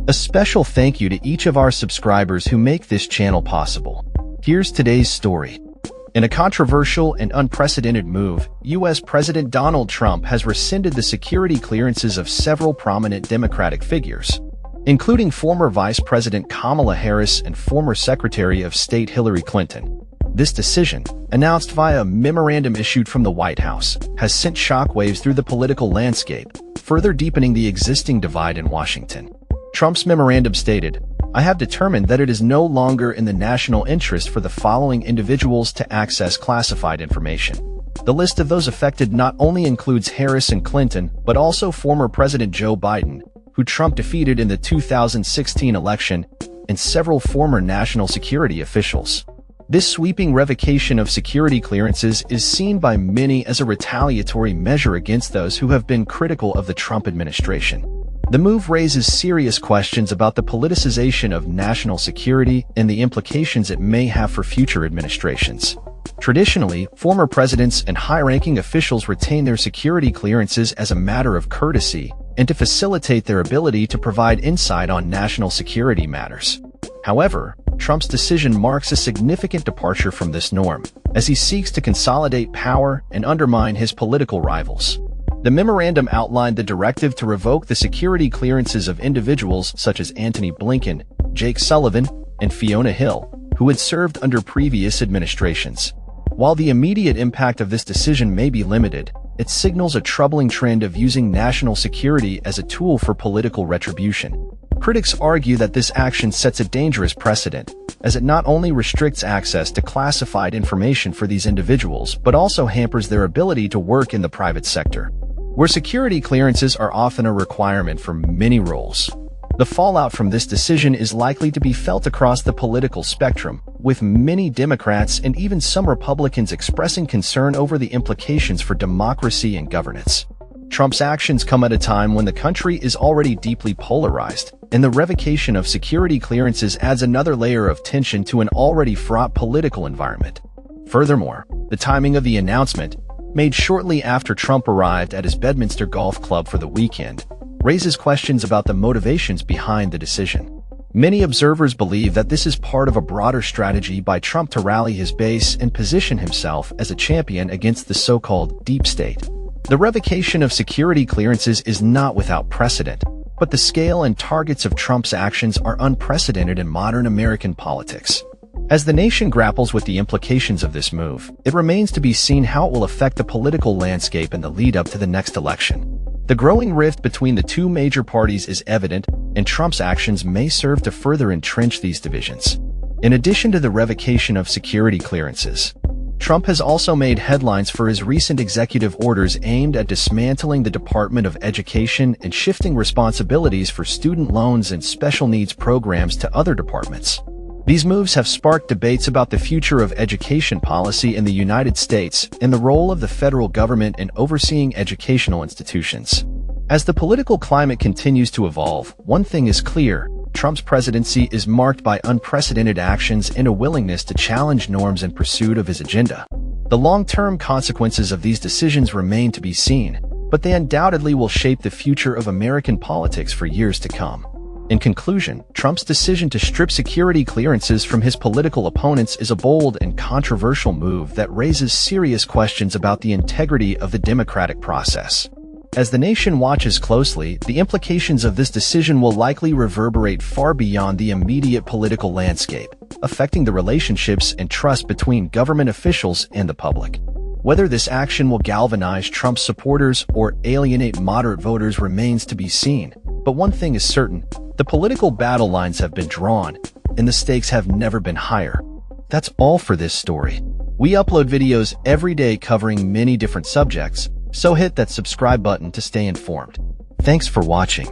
A special thank you to each of our subscribers who make this channel possible. Here's today's story. In a controversial and unprecedented move, U.S. President Donald Trump has rescinded the security clearances of several prominent Democratic figures, including former Vice President Kamala Harris and former Secretary of State Hillary Clinton. This decision, announced via a memorandum issued from the White House, has sent shockwaves through the political landscape, further deepening the existing divide in Washington. Trump's memorandum stated, "I have determined that it is no longer in the national interest for the following individuals to access classified information." The list of those affected not only includes Harris and Clinton, but also former President Joe Biden, who Trump defeated in the 2016 election, and several former national security officials. This sweeping revocation of security clearances is seen by many as a retaliatory measure against those who have been critical of the Trump administration. The move raises serious questions about the politicization of national security and the implications it may have for future administrations. Traditionally, former presidents and high-ranking officials retain their security clearances as a matter of courtesy and to facilitate their ability to provide insight on national security matters. However, Trump's decision marks a significant departure from this norm, as he seeks to consolidate power and undermine his political rivals. The memorandum outlined the directive to revoke the security clearances of individuals such as Antony Blinken, Jake Sullivan, and Fiona Hill, who had served under previous administrations. While the immediate impact of this decision may be limited, it signals a troubling trend of using national security as a tool for political retribution. Critics argue that this action sets a dangerous precedent, as it not only restricts access to classified information for these individuals, but also hampers their ability to work in the private sector, where security clearances are often a requirement for many roles. The fallout from this decision is likely to be felt across the political spectrum, with many Democrats and even some Republicans expressing concern over the implications for democracy and governance. Trump's actions come at a time when the country is already deeply polarized, and the revocation of security clearances adds another layer of tension to an already fraught political environment. Furthermore, the timing of the announcement, made shortly after Trump arrived at his Bedminster Golf Club for the weekend, raises questions about the motivations behind the decision. Many observers believe that this is part of a broader strategy by Trump to rally his base and position himself as a champion against the so-called deep state. The revocation of security clearances is not without precedent, but the scale and targets of Trump's actions are unprecedented in modern American politics. As the nation grapples with the implications of this move, it remains to be seen how it will affect the political landscape in the lead-up to the next election. The growing rift between the two major parties is evident, and Trump's actions may serve to further entrench these divisions. In addition to the revocation of security clearances, Trump has also made headlines for his recent executive orders aimed at dismantling the Department of Education and shifting responsibilities for student loans and special needs programs to other departments. These moves have sparked debates about the future of education policy in the United States and the role of the federal government in overseeing educational institutions. As the political climate continues to evolve, one thing is clear: Trump's presidency is marked by unprecedented actions and a willingness to challenge norms in pursuit of his agenda. The long-term consequences of these decisions remain to be seen, but they undoubtedly will shape the future of American politics for years to come. In conclusion, Trump's decision to strip security clearances from his political opponents is a bold and controversial move that raises serious questions about the integrity of the democratic process. As the nation watches closely, the implications of this decision will likely reverberate far beyond the immediate political landscape, affecting the relationships and trust between government officials and the public. Whether this action will galvanize Trump's supporters or alienate moderate voters remains to be seen. But one thing is certain: the political battle lines have been drawn, and the stakes have never been higher. That's all for this story. We upload videos every day covering many different subjects, so hit that subscribe button to stay informed. Thanks for watching.